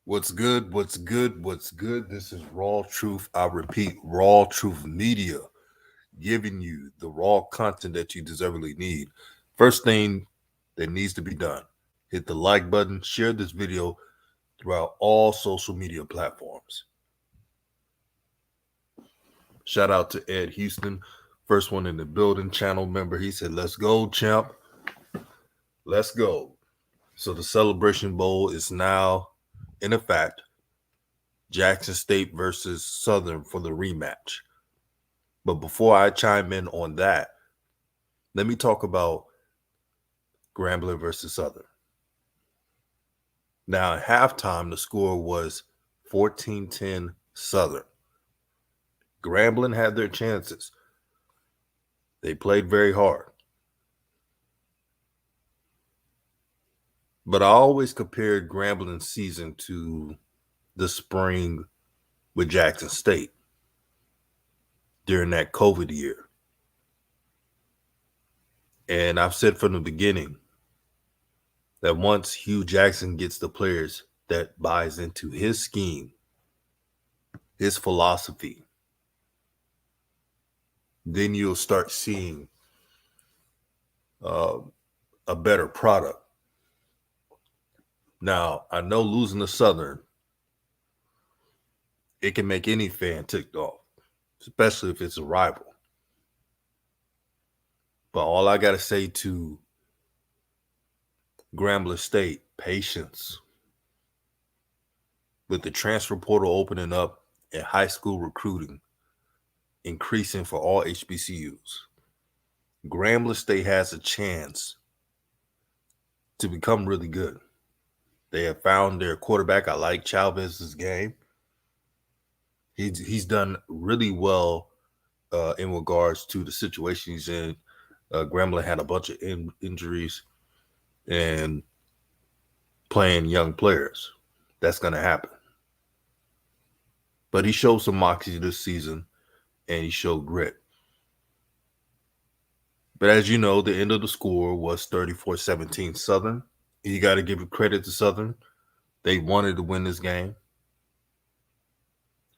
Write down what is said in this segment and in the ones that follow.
What's good? What's good? What's good? This is Raw Truth. I repeat, Raw Truth Media, giving you the raw content that you deservedly need. First thing that needs to be done, hit the like button, share this video throughout all social media platforms. Shout out to Ed Houston, first one in the building, channel member. He said, "Let's go, champ. Let's go." So the Celebration Bowl is now in effect. Jackson State versus Southern for the rematch. But before I chime in on that, let me talk about Grambling versus Southern. Now, at halftime, the score was 14-10 Southern. Grambling had their chances. They played very hard. But I always compared Grambling's season to the spring with Jackson State during that COVID year. And I've said from the beginning that once Hugh Jackson gets the players that buys into his scheme, his philosophy, then you'll start seeing a better product. Now, I know losing to Southern, it can make any fan ticked off, especially if it's a rival. But all I got to say to Grambling State, patience. With the transfer portal opening up and high school recruiting increasing for all HBCUs, Grambling State has a chance to become really good. They have found their quarterback. I like Chavez's game. He's done really well in regards to the situation he's in. Grambling had a bunch of injuries and playing young players. That's going to happen. But he showed some moxie this season, and he showed grit. But as you know, the end of the score was 34-17 Southern. You got to give credit to Southern. They wanted to win this game.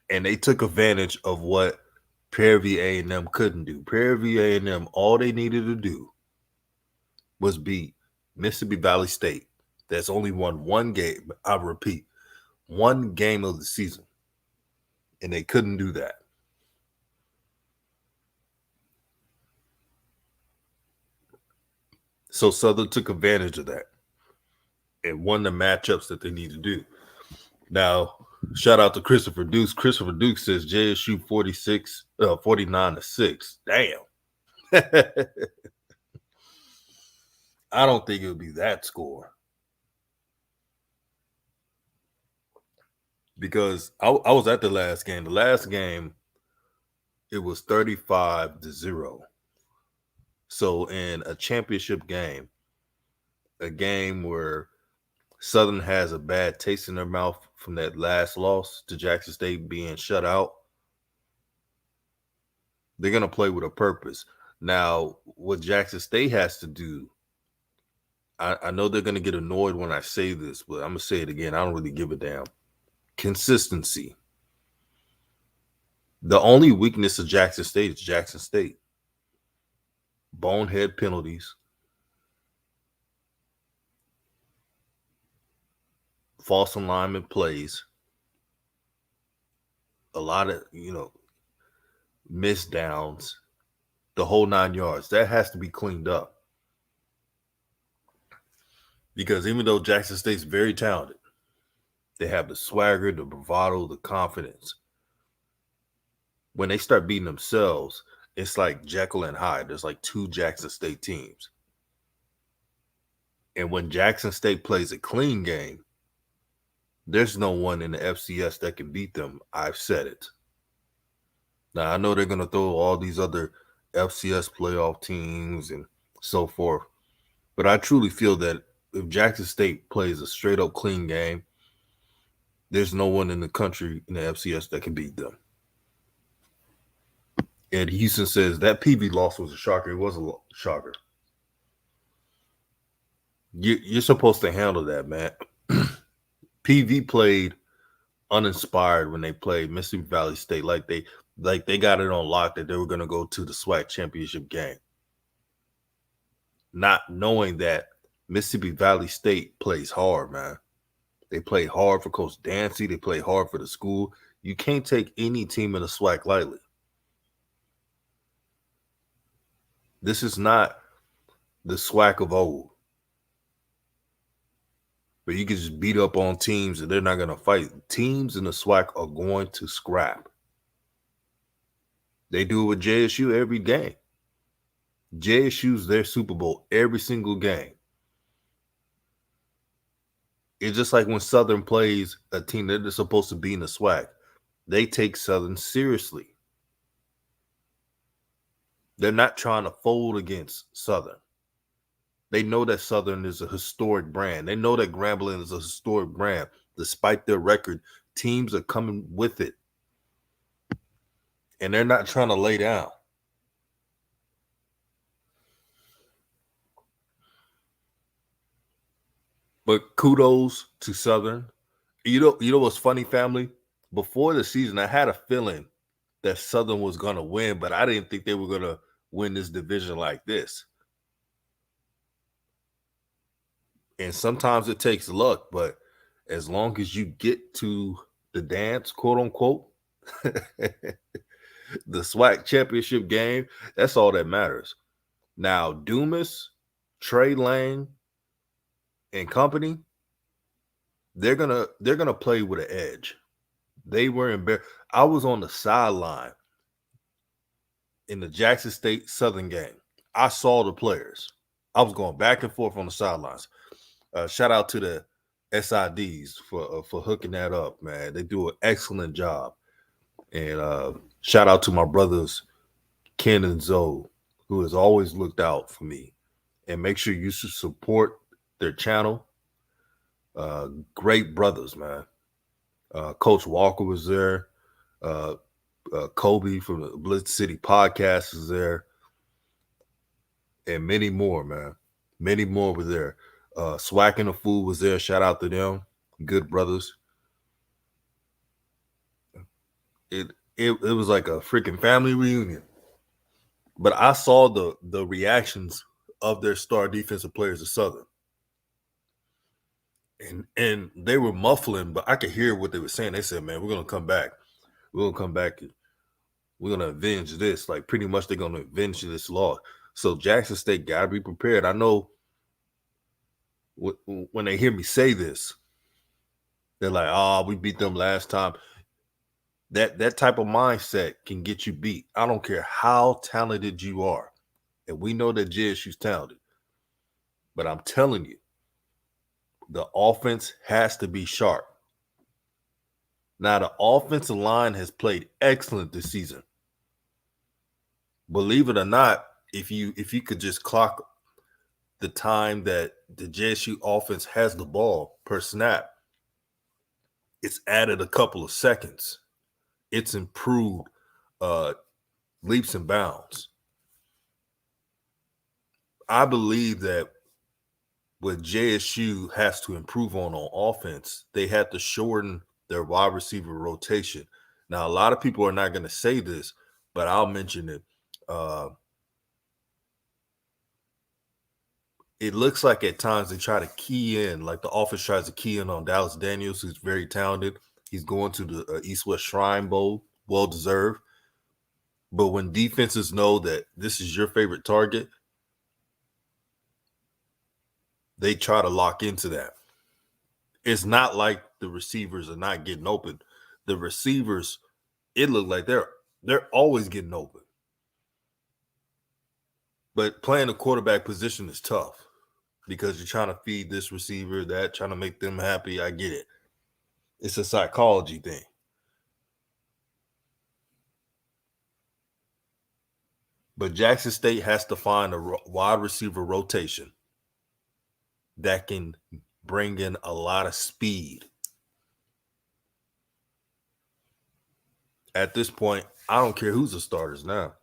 And they took advantage of what Prairie View A&M couldn't do. Prairie View A&M, all they needed to do was beat Mississippi Valley State. That's only won one game. I repeat, one game of the season. And they couldn't do that. So Southern took advantage of that and won the matchups that they need to do. Now, shout out to Christopher Dukes. Christopher Dukes says JSU 49-6. Damn. I don't think it would be that score. Because I was at the last game. The last game, it was 35-0. So in a championship game, a game where Southern has a bad taste in their mouth from that last loss to Jackson State being shut out, they're going to play with a purpose. Now, what Jackson State has to do, I know they're going to get annoyed when I say this, but I'm going to say it again. I don't really give a damn. Consistency. The only weakness of Jackson State is Jackson State. Bonehead penalties. False alignment plays. A lot of, missed downs. The whole 9 yards. That has to be cleaned up. Because even though Jackson State's very talented, they have the swagger, the bravado, the confidence. When they start beating themselves, it's like Jekyll and Hyde. There's like two Jackson State teams. And when Jackson State plays a clean game, there's no one in the FCS that can beat them. I've said it. Now, I know they're going to throw all these other FCS playoff teams and so forth. But I truly feel that if Jackson State plays a straight-up clean game, there's no one in the country in the FCS that can beat them. And Houston says that PV loss was a shocker. It was a shocker. You're supposed to handle that, man. PV played uninspired when they played Mississippi Valley State, like they got it on lock that they were going to go to the Swac championship game, not knowing that Mississippi Valley State plays hard, man. They play hard for Coach Dancy. They play hard for the school. You can't take any team in the Swac lightly. This is not the Swac of old, but you can just beat up on teams and they're not going to fight. Teams in the SWAC are going to scrap. They do it with JSU every game. JSU's their Super Bowl every single game. It's just like when Southern plays a team that they're supposed to be in the SWAC. They take Southern seriously. They're not trying to fold against Southern. They know that Southern is a historic brand. They know that Grambling is a historic brand. Despite their record, teams are coming with it. And they're not trying to lay down. But kudos to Southern. You know what's funny, family? Before the season, I had a feeling that Southern was going to win, but I didn't think they were going to win this division like this. And sometimes it takes luck, but as long as you get to the dance, quote unquote, the SWAC championship game, that's all that matters. Now, Dumas, Trey Lang, and company, they're gonna play with an edge. They were embarrassed. I was on the sideline in the Jackson State Southern game. I saw the players. I was going back and forth on the sidelines. Shout out to the SIDs for hooking that up, man. They do an excellent job. And shout out to my brothers Ken and Zoe, who has always looked out for me. And make sure you should support their channel. Great brothers, man. Coach Walker was there. Kobe from the Blitz City podcast is there. And many more, man. Many more were there. Swack and the Fool was there. Shout out to them. Good brothers. It was like a freaking family reunion. But I saw the reactions of their star defensive players of Southern. And they were muffling, but I could hear what they were saying. They said, man, we're going to come back. We're going to come back. And we're going to avenge this. Like, pretty much they're going to avenge this loss. So Jackson State got to be prepared. I know when they hear me say this, they're like, oh, we beat them last time. That type of mindset can get you beat. I don't care how talented you are. And we know that JSU's talented. But I'm telling you, the offense has to be sharp. Now, the offensive line has played excellent this season. Believe it or not, if you could just clock the time that the JSU offense has the ball per snap, it's added a couple of seconds. It's improved leaps and bounds. I believe that what JSU has to improve on offense, they have to shorten their wide receiver rotation. Now, a lot of people are not going to say this, but I'll mention it. It looks like at times they try to key in, like the offense tries to key in on Dallas Daniels, who's very talented. He's going to the East-West Shrine Bowl, well-deserved. But when defenses know that this is your favorite target, they try to lock into that. It's not like the receivers are not getting open. The receivers, it looked like they're always getting open. But playing the quarterback position is tough because you're trying to feed this receiver, that, trying to make them happy. I get it. It's a psychology thing. But Jackson State has to find a wide receiver rotation that can bring in a lot of speed. At this point, I don't care who's the starters now.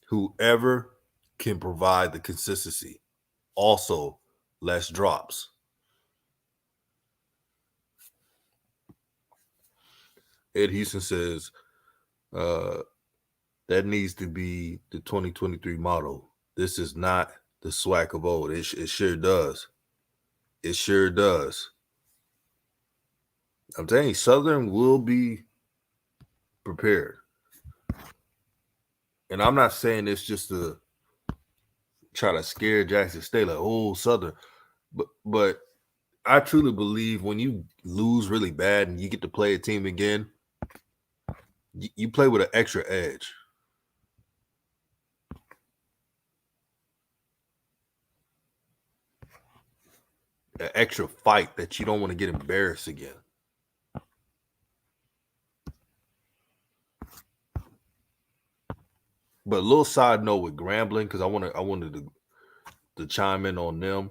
Whoever can provide the consistency. Also, less drops. Ed Houston says that needs to be the 2023 model. This is not the Swac of old. It sure does. It sure does. I'm telling you, Southern will be prepared. And I'm not saying this just to try to scare Jackson State, like, oh, Southern. But I truly believe when you lose really bad and you get to play a team again, you play with an extra edge. An extra fight that you don't want to get embarrassed again. But a little side note with Grambling, because I wanted to chime in on them.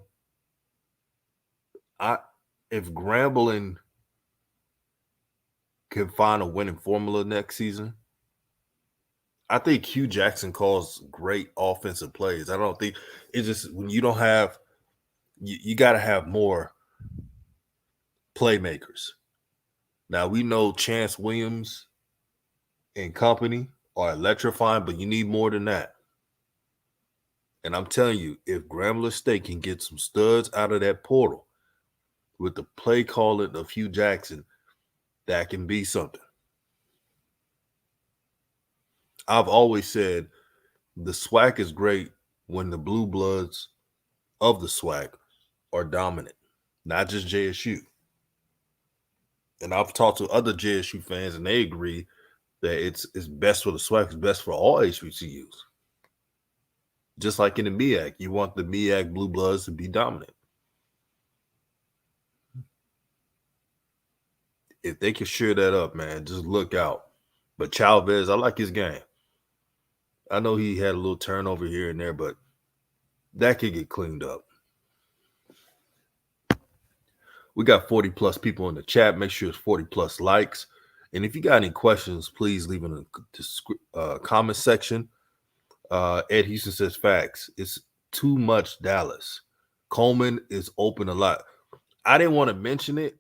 If Grambling can find a winning formula next season, I think Hugh Jackson calls great offensive plays. I don't think it's just when you don't have you got to have more playmakers. Now we know Chance Williams and company are electrifying, but you need more than that. And I'm telling you, if Grambling State can get some studs out of that portal with the play calling of Hugh Jackson, that can be something. I've always said the SWAC is great when the blue bloods of the SWAC are dominant, not just JSU. And I've talked to other JSU fans, and they agree that it's best for the SWAC, it's best for all HBCUs. Just like in the MEAC, you want the MEAC blue bloods to be dominant. If they can shore that up, man, just look out. But Chavez, I like his game. I know he had a little turnover here and there, but that could get cleaned up. We got 40 plus people in the chat. Make sure it's 40 plus likes. And if you got any questions, please leave in the comment section. Ed Houston says facts. It's too much Dallas. Coleman is open a lot. I didn't want to mention it.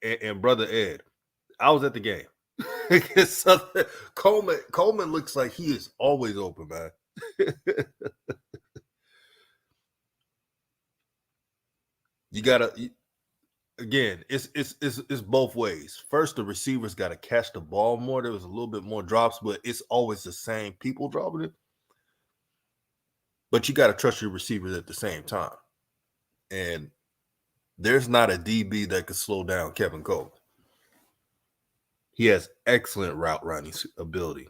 And brother Ed, I was at the game. Coleman looks like he is always open, man. You gotta again. It's both ways. First, the receivers got to catch the ball more. There was a little bit more drops, but it's always the same people dropping it. But you got to trust your receivers at the same time. And there's not a DB that could slow down Kevin Coleman. He has excellent route running ability.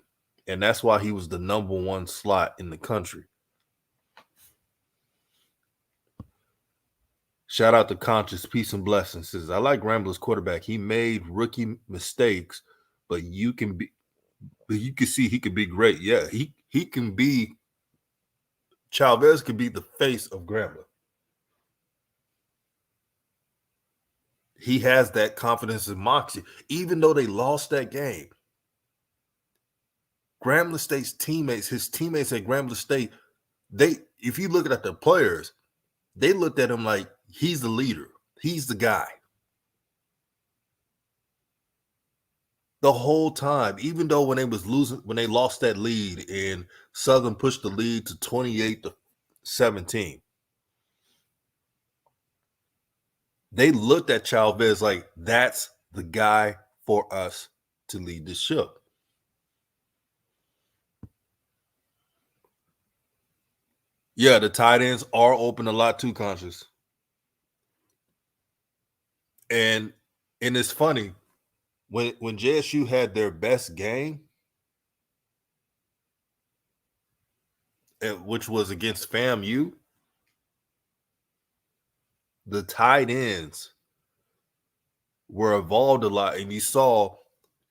And that's why he was the number one slot in the country. Shout out to Conscious Peace and Blessings. Says, I like Ramblers quarterback. He made rookie mistakes, but you can see he could be great. Yeah, he can be. Chavez could be the face of Grambling. He has that confidence and moxie, even though they lost that game. Grambling State's teammates, his teammates at Grambling State, if you look at the players, they looked at him like he's the leader. He's the guy. The whole time, even though when they lost that lead and Southern pushed the lead to 28-17, they looked at Chavez like that's the guy for us to lead the ship. Yeah, the tight ends are open a lot too, Conscious. And it's funny, when JSU had their best game, which was against FAMU, the tight ends were involved a lot, and you saw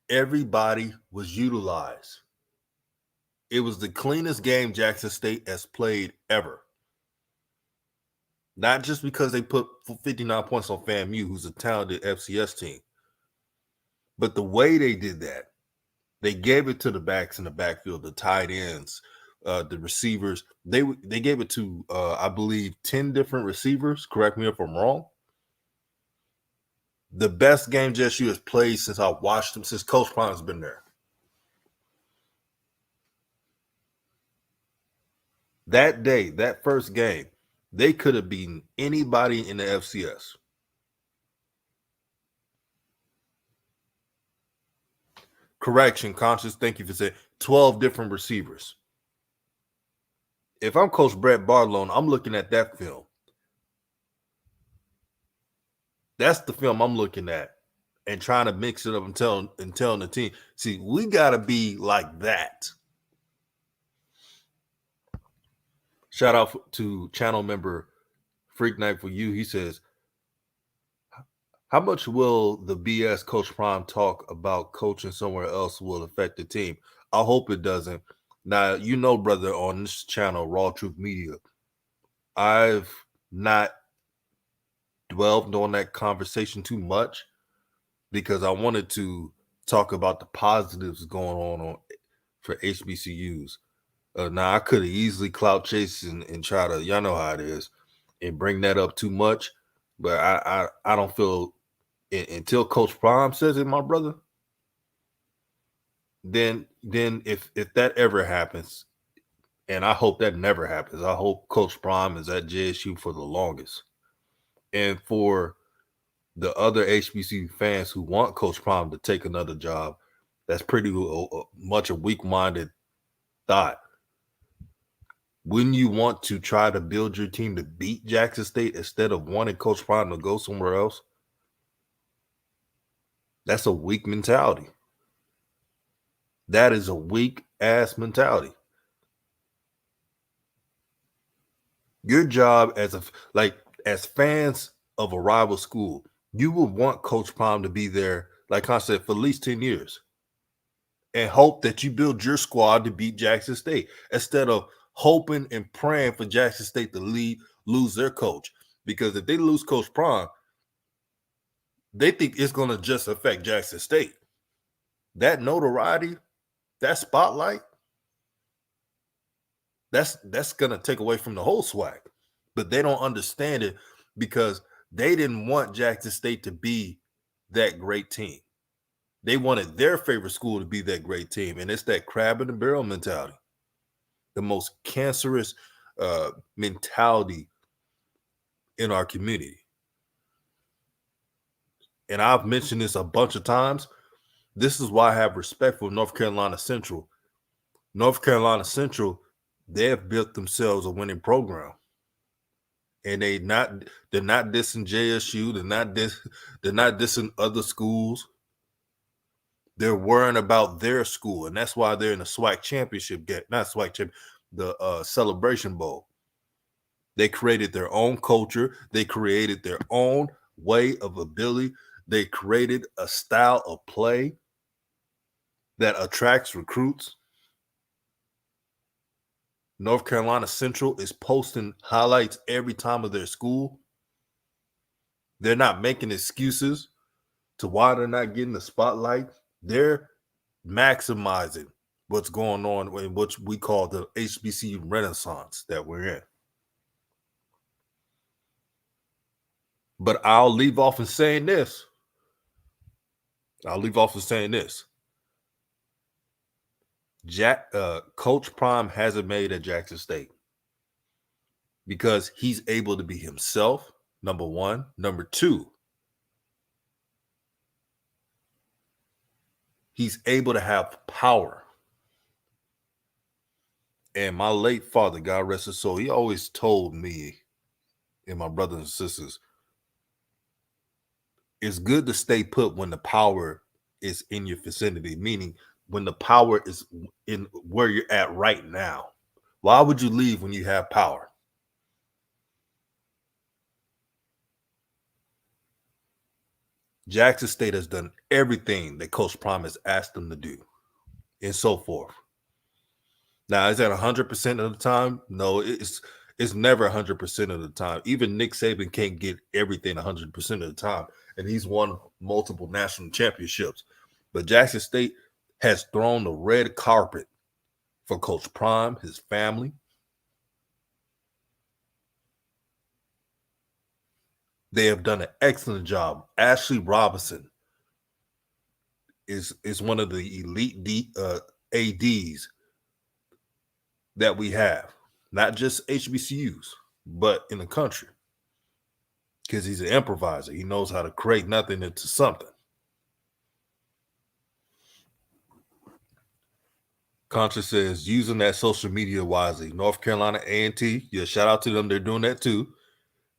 everybody was utilized. It was the cleanest game Jackson State has played ever. Not just because they put 59 points on FAMU, who's a talented FCS team, but the way they did that. They gave it to the backs in the backfield, the tight ends, the receivers. They gave it to, I believe, 10 different receivers. Correct me if I'm wrong. The best game JSU has played since I watched them, since Coach Prime has been there. That day, that first game, they could have beaten anybody in the FCS. Correction, conscious. Thank you for saying 12 different receivers. If I'm Coach Brett Barlow, I'm looking at that film. That's the film I'm looking at and trying to mix it up and telling the team, see, we got to be like that. Shout out to channel member Freak Night for You. He says, how much will the BS Coach Prime talk about coaching somewhere else will affect the team? I hope it doesn't. Now, you know, brother, on this channel, Raw Truth Media, I've not dwelled on that conversation too much because I wanted to talk about the positives going on for HBCUs. Now, I could have easily clout chase and try to, y'all know how it is, and bring that up too much, but I don't feel until Coach Prime says it, my brother. Then if that ever happens, and I hope that never happens, I hope Coach Prime is at JSU for the longest. And for the other HBCU fans who want Coach Prime to take another job, that's pretty much a weak-minded thought. Wouldn't you want to try to build your team to beat Jackson State instead of wanting Coach Prime to go somewhere else? That's a weak mentality. That is a weak-ass mentality. Your job as fans of a rival school, you would want Coach Prime to be there, like I said, for at least 10 years and hope that you build your squad to beat Jackson State instead of hoping and praying for Jackson State to lose their coach. Because if they lose Coach Prime, they think it's going to just affect Jackson State. That notoriety, that spotlight, that's going to take away from the whole Swac. But they don't understand it because they didn't want Jackson State to be that great team. They wanted their favorite school to be that great team, and it's that crab in the barrel mentality, the most cancerous mentality in our community. And I've mentioned this a bunch of times. This is why I have respect for North Carolina Central. North Carolina Central, they have built themselves a winning program. And they're not dissing JSU, they're not dissing other schools. They're worrying about their school, and that's why they're in the Swac championship game, not Swac champion, the Celebration Bowl. They created their own culture. They created their own way of ability. They created a style of play that attracts recruits. North Carolina Central is posting highlights every time of their school. They're not making excuses to why they're not getting the spotlight. They're maximizing what's going on in what we call the HBCU Renaissance that we're in. But I'll leave off in saying this. Coach Prime hasn't made at Jackson State because he's able to be himself, number one. Number two, he's able to have power. And my late father, God rest his soul, he always told me and my brothers and sisters, it's good to stay put when the power is in your vicinity, meaning when the power is in where you're at right now. Why would you leave when you have power? Jackson State has done everything that Coach Prime has asked them to do and so forth. Now, is that 100% of the time? No, it's never 100% of the time. Even Nick Saban can't get everything 100% of the time, and he's won multiple national championships. But Jackson State has thrown the red carpet for Coach Prime, his family. They have done an excellent job. Ashley Robinson is one of the elite ADs that we have, not just HBCUs, but in the country, because he's an improviser. He knows how to create nothing into something. Contra says using that social media wisely. North Carolina A&T, yeah, shout out to them. They're doing that too.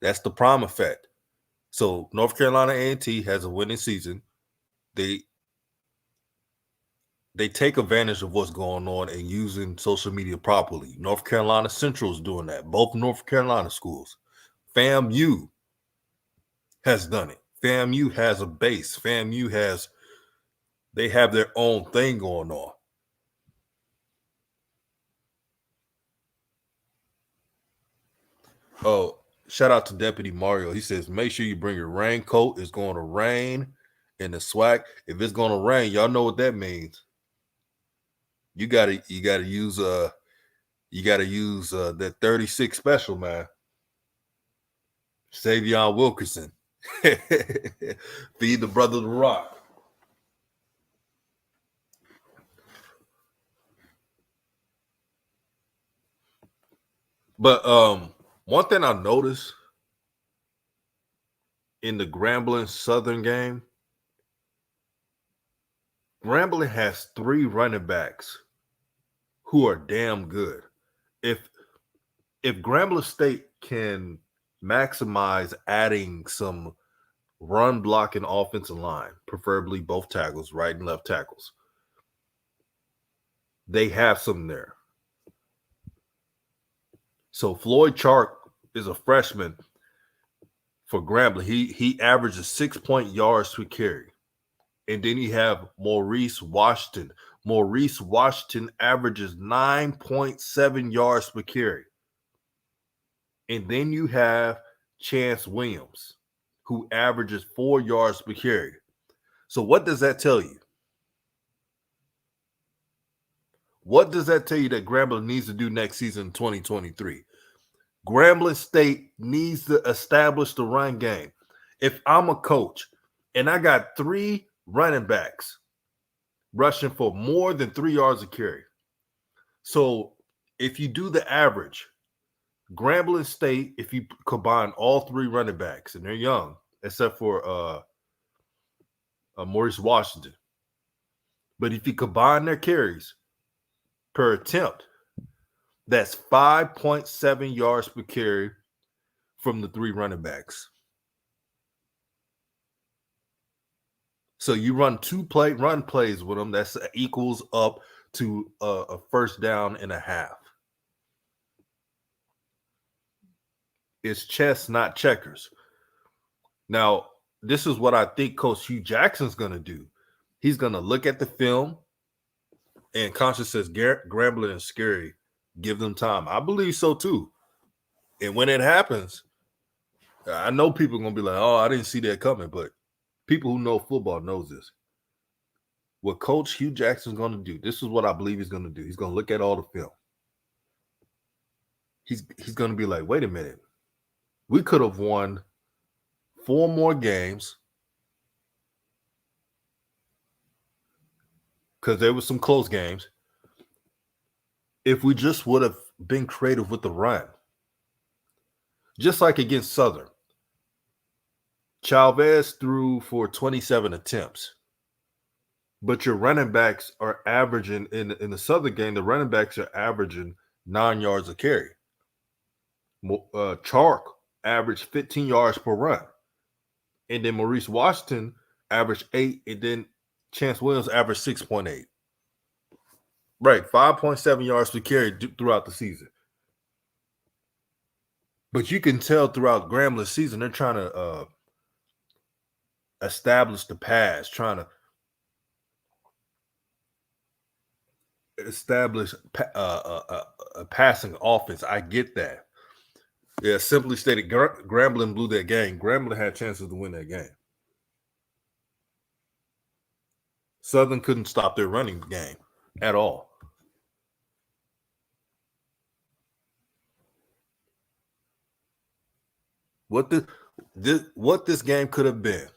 That's the prime effect. So North Carolina A&T has a winning season. They take advantage of what's going on and using social media properly. North Carolina Central is doing that. Both North Carolina schools. FAMU has done it. FAMU has a base. They have their own thing going on. Oh, shout out to Deputy Mario. He says, make sure you bring your raincoat. It's going to rain in the SWAC. If it's going to rain, y'all know what that means. You gotta use that 36 special, man. Savion Wilkerson. Feed the brother the rock. But one thing I noticed in the Grambling Southern game, Grambling has 3 running backs who are damn good. If Grambling State can maximize adding some run blocking offensive line, preferably both tackles, right and left tackles, they have some there. So Floyd Chark is a freshman for Grambling. He averages 6 yards per carry. And then you have Maurice Washington. Maurice Washington averages 9.7 yards per carry. And then you have Chance Williams, who averages 4 yards per carry. So what does that tell you? What does that tell you that Grambling needs to do next season in 2023? Grambling State needs to establish the run game. If I'm a coach and I got 3 running backs rushing for more than 3 yards a carry, so if you do the average, Grambling State, if you combine all 3 running backs, and they're young, except for Maurice Washington, but if you combine their carries per attempt, that's 5.7 yards per carry from the 3 running backs. So you run 2 run plays with them, that's equals up to a first down and a half. It's chess, not checkers. Now, this is what I think Coach Hugh Jackson's going to do. He's going to look at the film, and Conscious says Grambling is scary. Give them time. I believe so too. And when it happens, I know people are going to be like, oh, I didn't see that coming. But people who know football knows this. What Coach Hugh Jackson's going to do, this is what I believe he's going to do. He's going to look at all the film. He's going to be like, wait a minute. We could have won 4 more games because there were some close games if we just would have been creative with the run. Just like against Southern. Chavez threw for 27 attempts. But your running backs are averaging, in the Southern game, the running backs are averaging 9 yards a carry. Chark averaged 15 yards per run. And then Maurice Washington averaged 8, and then Chance Williams averaged 6.8. Right, 5.7 yards per carry throughout the season. But you can tell throughout Grambling's season, they're trying to establish the pass, trying to establish a passing offense. I get that. Yeah, simply stated, Grambling blew that game. Grambling had chances to win that game. Southern couldn't stop their running game at all. What What this game could have been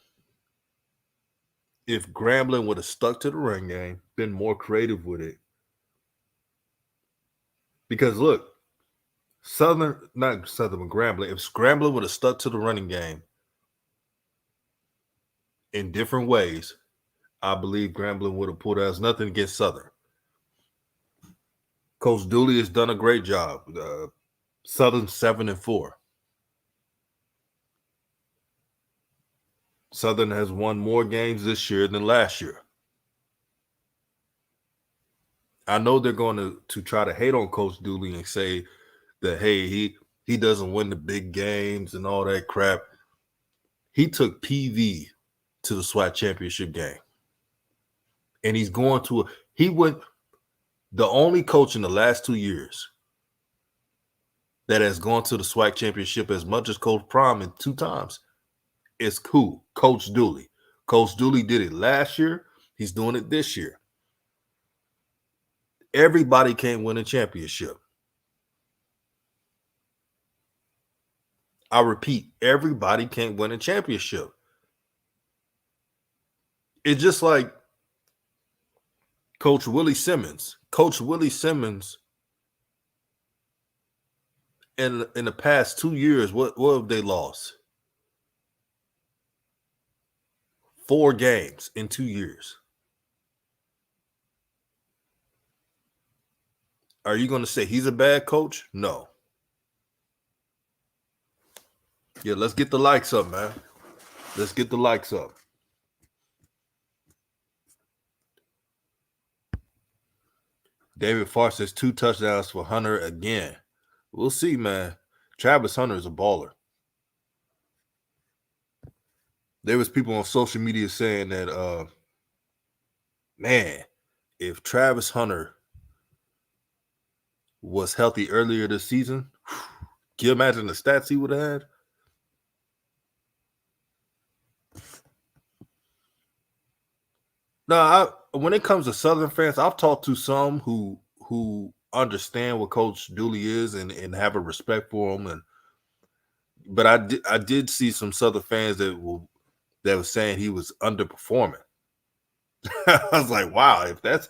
if Grambling would have stuck to the run game, been more creative with it. Because look, not Southern, but Grambling, if Grambling would have stuck to the running game in different ways, I believe Grambling would have pulled out. Nothing against Southern. Coach Dooley has done a great job. Southern 7-4. Southern has won more games this year than last year. I know they're going to try to hate on Coach Dooley and say that, hey, he doesn't win the big games and all that crap. He took PV to the Swac championship game. And he's going to the only coach in the last 2 years that has gone to the Swac championship as much as Coach Prime in 2 times is who? Coach Dooley. Coach Dooley did it last year. He's doing it this year. Everybody can't win a championship. I repeat, everybody can't win a championship. It's just like Coach Willie Simmons. Coach Willie Simmons, in the past 2 years, what have they lost? 4 games in 2 years. Are you going to say he's a bad coach? No. Yeah, let's get the likes up, man. Let's get the likes up. David Farr says 2 touchdowns for Hunter again. We'll see, man. Travis Hunter is a baller. There was people on social media saying that, man, if Travis Hunter was healthy earlier this season, can you imagine the stats he would have had? No, when it comes to Southern fans, I've talked to some who understand what Coach Dooley is and have a respect for him, but I did see some Southern fans that were saying he was underperforming. I was like, wow, if that's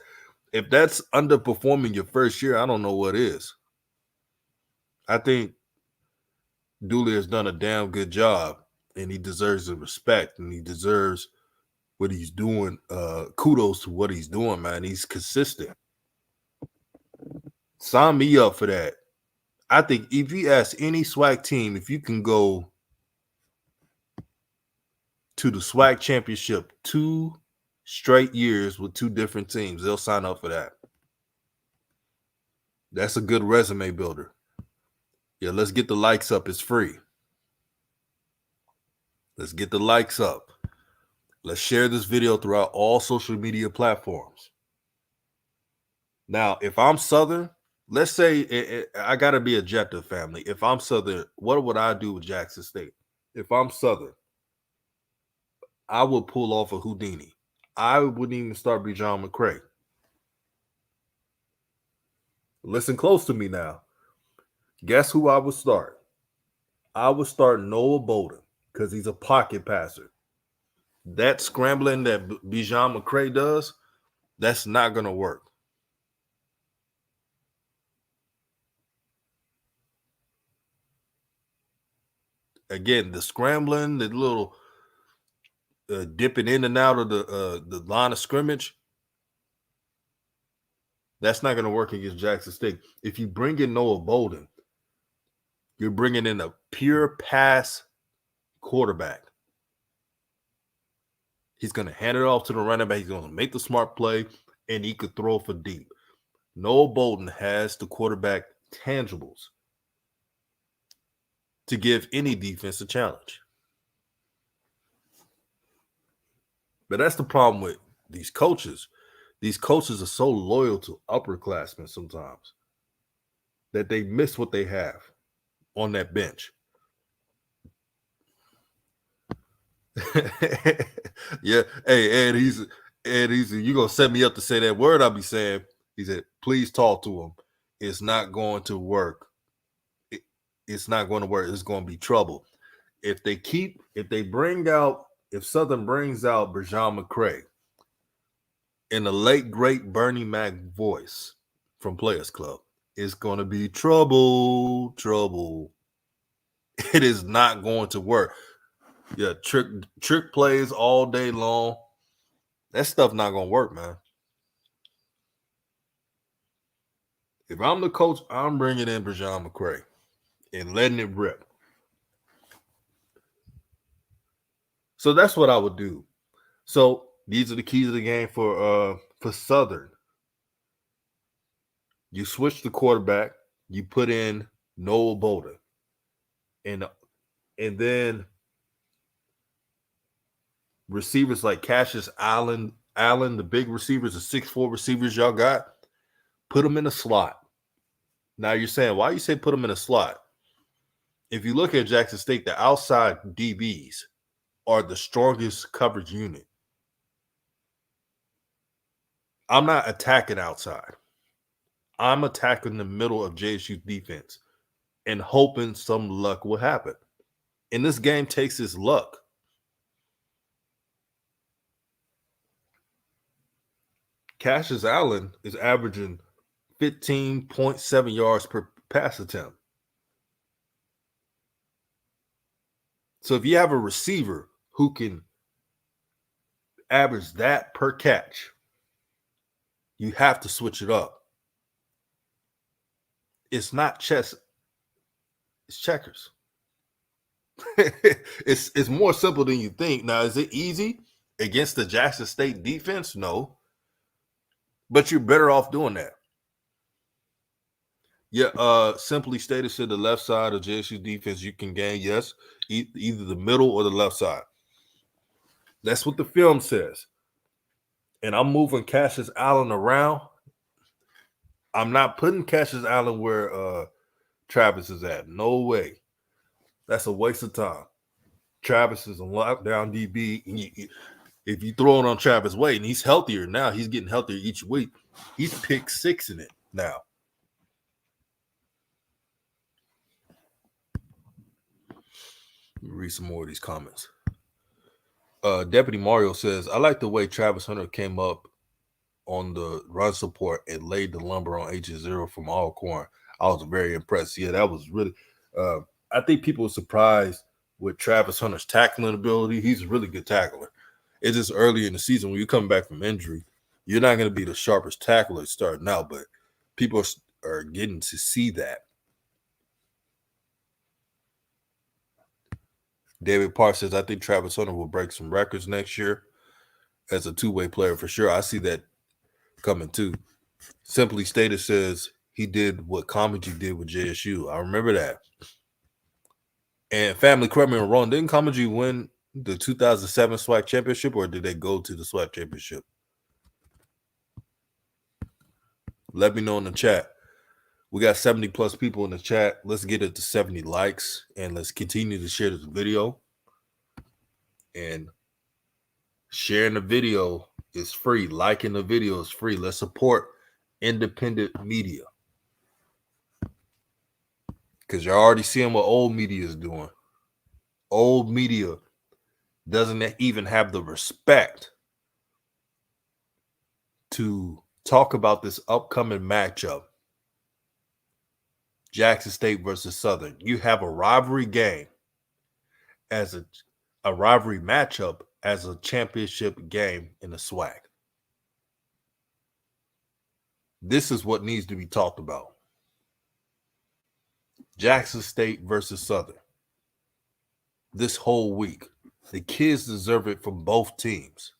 underperforming your first year, I don't know what is. I think Dooley has done a damn good job, and he deserves the respect, and he deserves what he's doing. Kudos to what he's doing, man. He's consistent. Sign me up for that. I think if you ask any SWAC team, if you can go to the SWAC championship 2 straight years with 2 different teams, they'll sign up for that. That's a good resume builder. Yeah, let's get the likes up. It's free. Let's get the likes up. Let's share this video throughout all social media platforms. Now, if I'm Southern, let's say I got to be objective, family. If I'm Southern, what would I do with Jackson State? If I'm Southern, I would pull off a Houdini. I wouldn't even start Bijan McCray. Listen close to me now. Guess who I would start? I would start Noah Bolden because he's a pocket passer. That scrambling that Bijan McCray does, that's not going to work. Again, the scrambling, the little dipping in and out of the line of scrimmage, that's not going to work against Jackson State. If you bring in Noah Bolden, you're bringing in a pure pass quarterback. He's going to hand it off to the running back. He's going to make the smart play, and he could throw for deep. Noah Bolden has the quarterback tangibles to give any defense a challenge. But that's the problem with these coaches. These coaches are so loyal to upperclassmen sometimes that they miss what they have on that bench. Yeah. Hey, Ed, you gonna set me up to say that word I'll be saying. He said, please talk to him. It's not going to work. It's not going to work. It's going to be trouble. if Southern brings out Berjean McCray in the late great Bernie Mac voice from Players Club, it's going to be trouble. It is not going to work. Yeah, trick plays all day long. That stuff not going to work, man. If I'm the coach, I'm bringing in Berjean McCray and letting it rip. So that's what I would do. So these are the keys of the game for Southern. You switch the quarterback, you put in Noah Bolden, and then receivers like Cassius Allen, the big receivers, the 6'4" receivers y'all got, put them in a slot. Now you're saying, why you say put them in a slot? If you look at Jackson State, the outside DBs are the strongest coverage unit. I'm not attacking outside. I'm attacking the middle of JSU's defense and hoping some luck will happen. And this game takes its luck. Cassius Allen is averaging 15.7 yards per pass attempt. So if you have a receiver who can average that per catch, you have to switch it up. It's not chess, it's checkers. It's more simple than you think. Now, is it easy against the Jackson State defense? No. But you're better off doing that. Yeah, simply stated, said the left side of JSU defense you can gain, yes, either the middle or the left side. That's what the film says. And I'm moving Cassius Allen around. I'm not putting Cassius Allen where Travis is at. No way. That's a waste of time. Travis is a lockdown DB. If you throw it on Travis Wade, and he's healthier now, he's getting healthier each week. He's picked 6 in it now. Let me read some more of these comments. Deputy Mario says, I like the way Travis Hunter came up on the run support and laid the lumber on H0 from all corn. I was very impressed. Yeah, that was really I think people were surprised with Travis Hunter's tackling ability. He's a really good tackler. It's just early in the season when you come back from injury, you're not going to be the sharpest tackler starting out, but people are getting to see that. David Park says, I think Travis Hunter will break some records next year as a two-way player for sure. I see that coming too. Simply Stated says he did what Comegy did with JSU. I remember that. And family, correct me if I'm wrong, didn't Comegy win the 2007 Swac championship, or did they go to the Swac championship? Let me know in the chat. We got 70 plus people in the chat. Let's get it to 70 likes, and let's continue to share this video. And sharing the video is free. Liking the video is free. Let's support independent media, because you're already seeing what old media is doing. Old media doesn't even have the respect to talk about this upcoming matchup. Jackson State versus Southern. You have a rivalry game as a rivalry matchup as a championship game in the Swac. This is what needs to be talked about. Jackson State versus Southern. This whole week. The kids deserve it from both teams.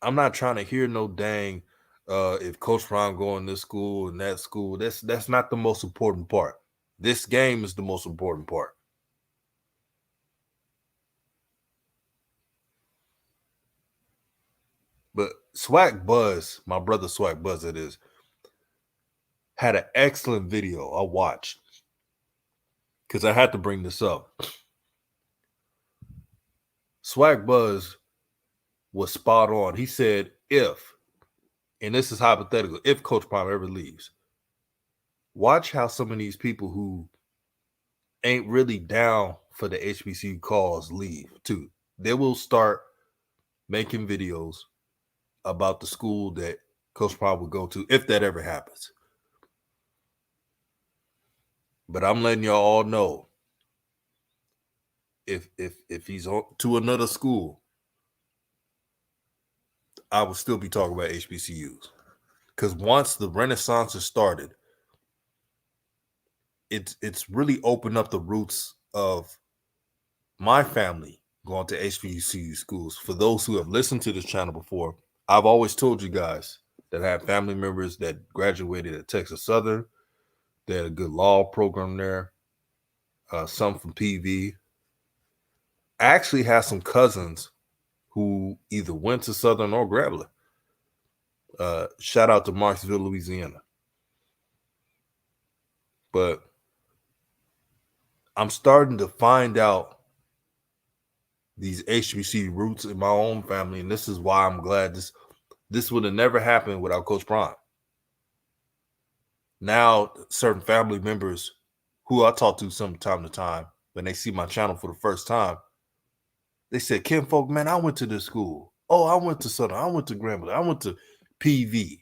I'm not trying to hear no dang if Coach Brown going this school and that school. That's not the most important part. This game is the most important part. But Swac Buzz, my brother Swac Buzz, it is, had an excellent video I watched because I had to bring this up. Swac Buzz was spot on. He said, if, and this is hypothetical, if Coach Prime ever leaves, watch how some of these people who ain't really down for the HBCU cause leave too. They will start making videos about the school that Coach Prime would go to if that ever happens. But I'm letting y'all all know if he's on to another school, I will still be talking about HBCUs. Because once the Renaissance has started, it's really opened up the roots of my family going to HBCU schools. For those who have listened to this channel before, I've always told you guys that I have family members that graduated at Texas Southern. They had a good law program there. Some from PV. I actually have some cousins who either went to Southern or Grambling. Shout out to Marksville, Louisiana. But I'm starting to find out these HBC roots in my own family, and this is why I'm glad this would have never happened without Coach Prime. Now, certain family members who I talk to from time to time, when they see my channel for the first time, they said, Ken Folk, man, I went to this school. Oh, I went to Southern. I went to Grambling. I went to PV.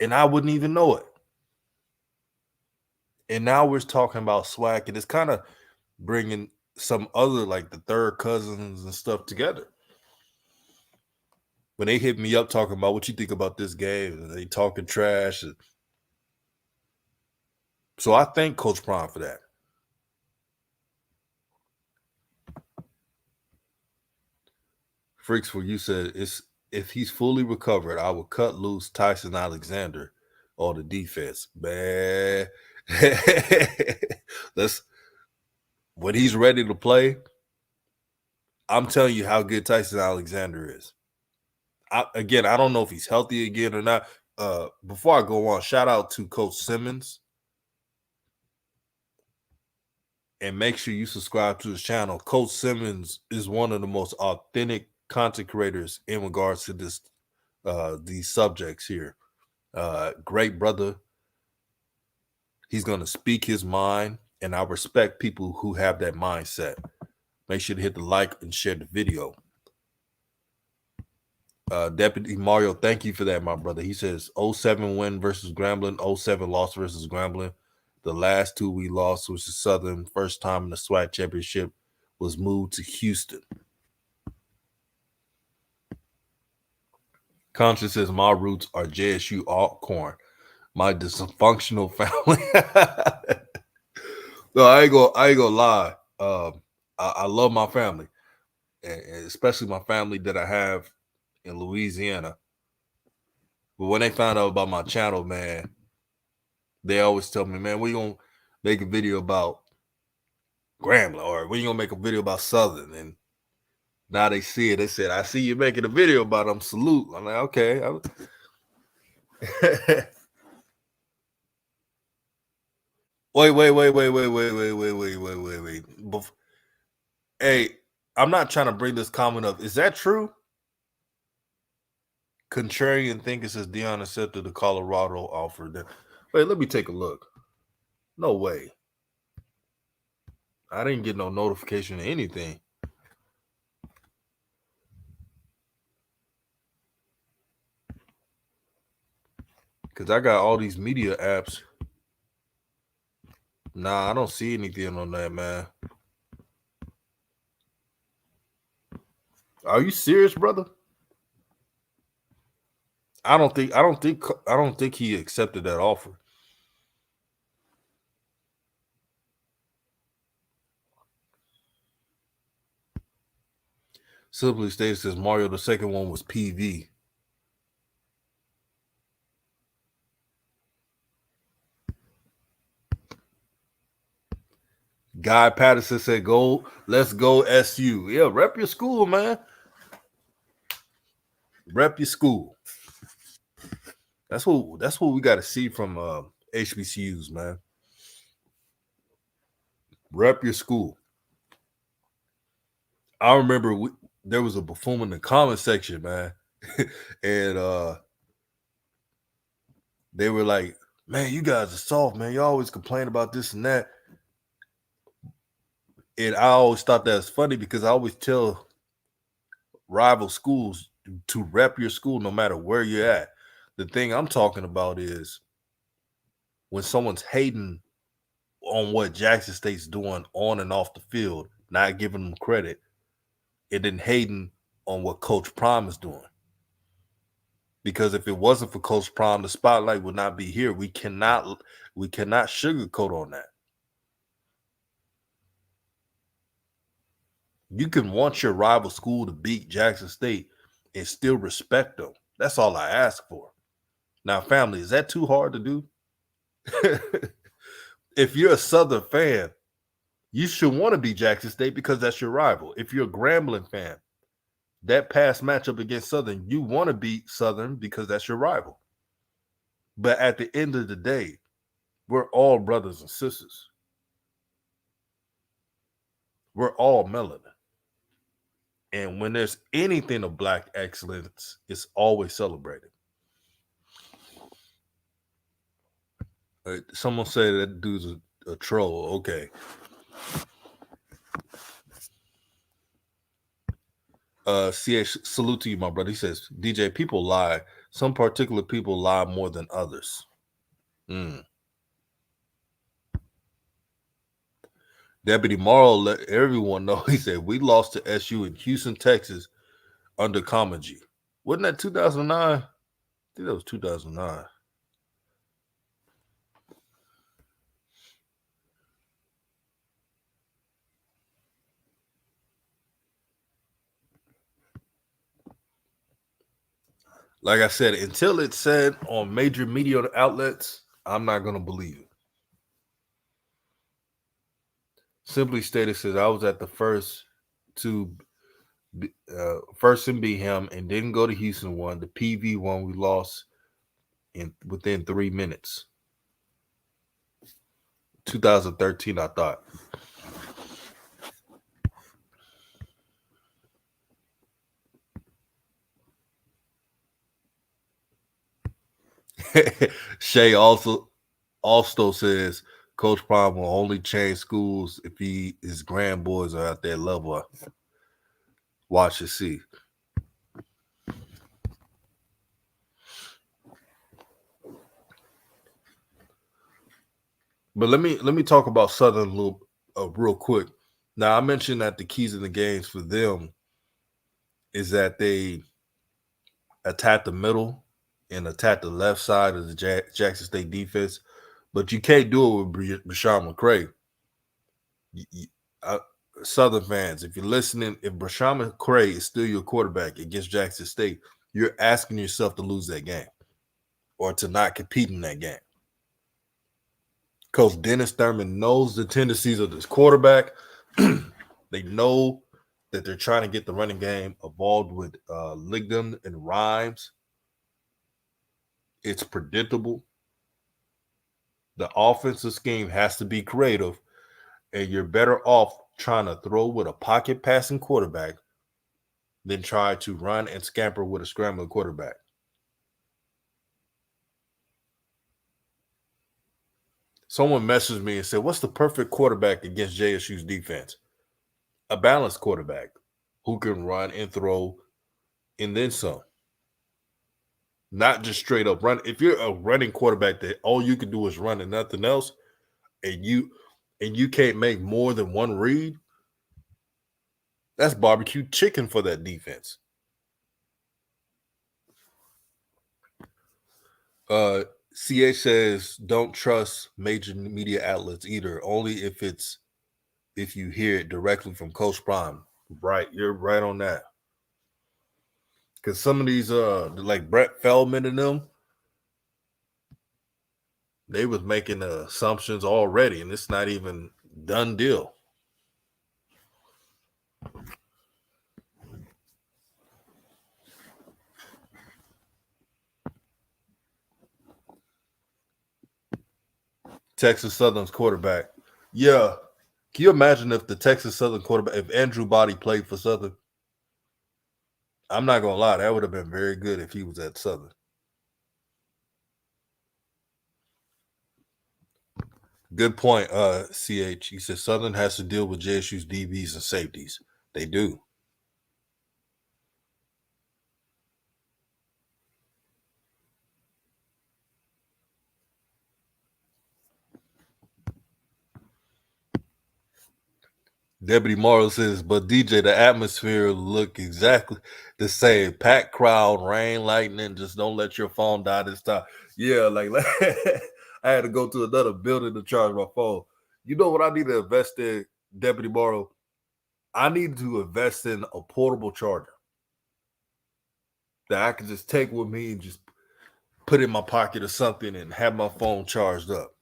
And I wouldn't even know it. And now we're talking about Swac, and it's kind of bringing some other, like the third cousins and stuff together. When they hit me up talking about what you think about this game, and they talking trash. So I thank Coach Prime for that. Freaks for you said it's if he's fully recovered, I will cut loose Tyson Alexander on the defense. Man. That's when he's ready to play. I'm telling you how good Tyson Alexander is. I don't know if he's healthy again or not. Before I go on, shout out to Coach Simmons. And make sure you subscribe to his channel. Coach Simmons is one of the most authentic content creators in regards to these subjects here. Great brother. He's going to speak his mind, and I respect people who have that mindset. Make sure to hit the like and share the video. Deputy Mario, thank you for that, my brother. He says 07 win versus Grambling, 07 loss versus Grambling. The last two we lost was the Southern. First time in the SWAC championship was moved to Houston. Conscious says my roots are JSU Alcorn. My dysfunctional family. No, I ain't gonna lie. I love my family, and especially my family that I have in Louisiana. But when they found out about my channel, man, they always tell me, man, we gonna make a video about Grambling, or we gonna make a video about Southern. And now they see it. They said, I see you making a video about them. Salute. I'm like, okay. Wait. Hey, I'm not trying to bring this comment up. Is that true? Contrarian thinker says Dion accepted the Colorado offer. Wait, let me take a look. No way. I didn't get no notification or anything. Because I got all these media apps. Nah, I don't see anything on that, man. Are you serious, brother? I don't think he accepted that offer. Simply states says Mario, the second one was PV. Guy Patterson said, let's go SU. Yeah, rep your school, man. Rep your school. That's what we got to see from HBCUs, man. Rep your school. I remember there was a buffoon in the comment section, man. And they were like, man, you guys are soft, man. You always complain about this and that. And I always thought that was funny because I always tell rival schools to rep your school no matter where you're at. The thing I'm talking about is when someone's hating on what Jackson State's doing on and off the field, not giving them credit, and then hating on what Coach Prime is doing. Because if it wasn't for Coach Prime, the spotlight would not be here. We cannot sugarcoat on that. You can want your rival school to beat Jackson State and still respect them. That's all I ask for. Now, family, is that too hard to do? If you're a Southern fan, you should want to beat Jackson State because that's your rival. If you're a Grambling fan, that past matchup against Southern, you want to beat Southern because that's your rival. But at the end of the day, we're all brothers and sisters. We're all melanin. And when there's anything of Black excellence, it's always celebrated. Someone said that dude's a troll. Okay. CH, salute to you, my brother. He says, DJ, people lie. Some particular people lie more than others. Deputy Morrow let everyone know. He said, we lost to SU in Houston, Texas under Comedy. Wasn't that 2009? I think that was 2009. Like I said, until it's said on major media outlets, I'm not going to believe it. Simply stated says, I was at the first and beat him and didn't go to Houston one. The PV one we lost within 3 minutes. 2013, I thought. Shay also says Coach Prime will only change schools if his grand boys are at that level. Watch and see. But let me talk about Southern real quick. Now I mentioned that the keys in the games for them is that they attack the middle and attack the left side of the Jackson State defense, but you can't do it with Brashawn McCray. Southern fans, if you're listening, if Brashawn McCray is still your quarterback against Jackson State, you're asking yourself to lose that game or to not compete in that game. Coach Dennis Thurman knows the tendencies of this quarterback. They know that they're trying to get the running game evolved with Ligdon and Rhymes. It's predictable. The offensive scheme has to be creative, and you're better off trying to throw with a pocket passing quarterback than try to run and scamper with a scrambling quarterback. Someone messaged me and said, what's the perfect quarterback against JSU's defense? A balanced quarterback who can run and throw and then some. Not just straight up run. If you're a running quarterback that all you can do is run and nothing else, and you can't make more than one read, that's barbecue chicken for that defense. CH says don't trust major media outlets either, only if you hear it directly from Coach Prime. Right, you're right on that. Because some of these like Brett Feldman and them, they was making assumptions already, and it's not even done deal. Texas Southern's quarterback. Yeah. Can you imagine if the Texas Southern quarterback, if Andrew Body played for Southern? I'm not going to lie. That would have been very good if he was at Southern. Good point, CH. He said Southern has to deal with JSU's DBs and safeties. They do. Deputy Morrow says, but DJ, the atmosphere look exactly the same. Packed crowd, rain, lightning, just don't let your phone die this time. Yeah, like I had to go to another building to charge my phone. You know what I need to invest in, Deputy Morrow? I need to invest in a portable charger that I can just take with me and just put in my pocket or something and have my phone charged up.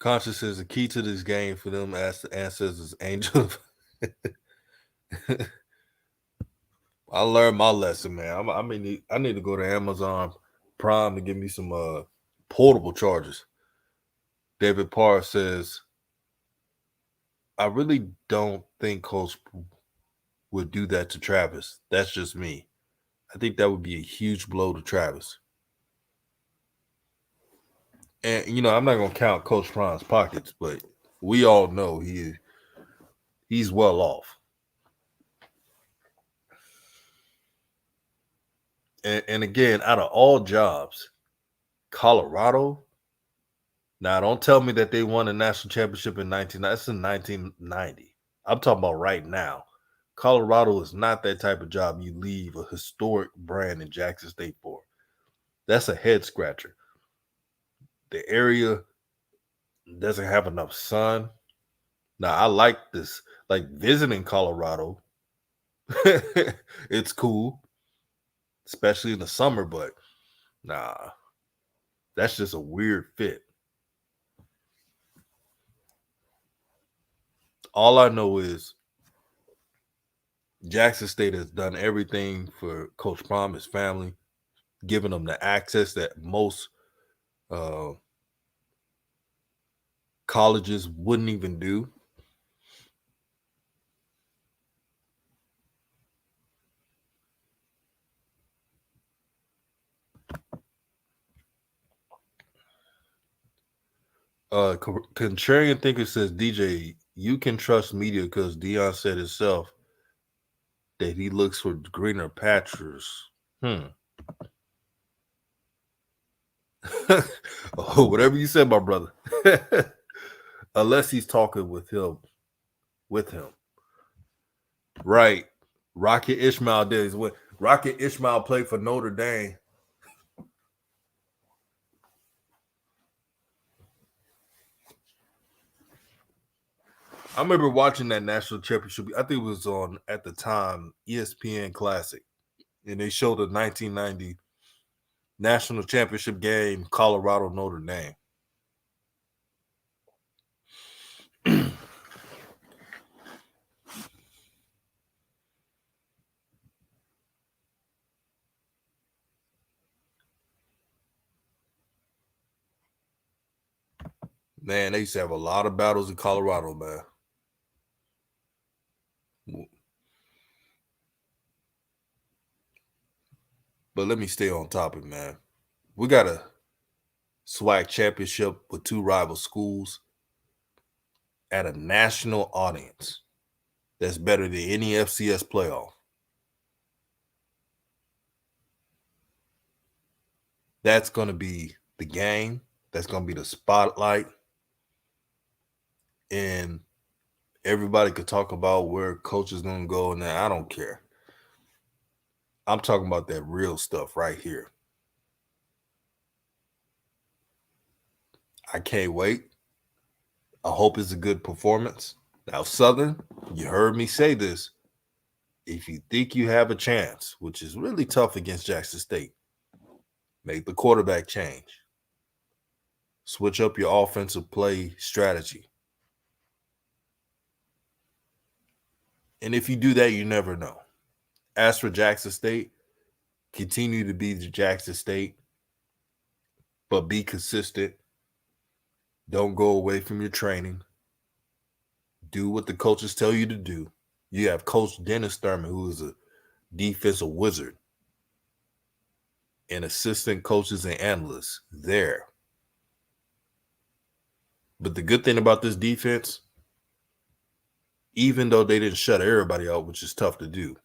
Conscious says the key to this game for them as the ancestors angel. I learned my lesson, man. I need to go to Amazon Prime to give me some portable chargers. David Parr says, I really don't think Coach would do that to Travis. That's just me. I think that would be a huge blow to Travis. And I'm not gonna count Coach Prime's pockets, but we all know he's well off. And again, out of all jobs, Colorado. Now, don't tell me that they won a national championship in 1990. I'm talking about right now. Colorado is not that type of job you leave a historic brand in Jackson State for. That's a head scratcher. The area doesn't have enough sun. Now, I like this, like visiting Colorado. It's cool, especially in the summer, but nah, that's just a weird fit. All I know is Jackson State has done everything for Coach Prime, his family, giving them the access that most uh, colleges wouldn't even do. Contrarian Thinker says, DJ, you can trust media because Dion said himself that he looks for greener pastures. Oh, whatever you said, my brother. Unless he's talking with him. Right. Rocket Ishmael did. When Rocket Ishmael played for Notre Dame. I remember watching that national championship. I think it was on, at the time, ESPN Classic. And they showed the 1990 national championship game, Colorado Notre Dame. Man, they used to have a lot of battles in Colorado, man. But let me stay on topic, man. We got a Swac championship with two rival schools at a national audience that's better than any FCS playoff. That's going to be the game. That's going to be the spotlight. And everybody could talk about where coach is going to go, and I don't care. I'm talking about that real stuff right here. I can't wait. I hope it's a good performance. Now, Southern, you heard me say this. If you think you have a chance, which is really tough against Jackson State, make the quarterback change. Switch up your offensive play strategy. And if you do that, you never know. As for Jackson State, continue to be the Jackson State, but be consistent. Don't go away from your training. Do what the coaches tell you to do. You have Coach Dennis Thurman, who is a defensive wizard. and assistant coaches and analysts there. But the good thing about this defense, even though they didn't shut everybody out, which is tough to do,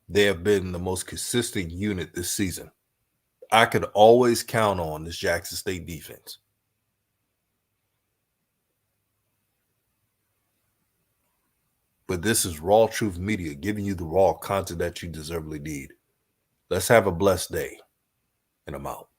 they have been the most consistent unit this season. I could always count on this Jackson State defense. But this is Raw Truth Media giving you the raw content that you deservedly need. Let's have a blessed day, and I'm out.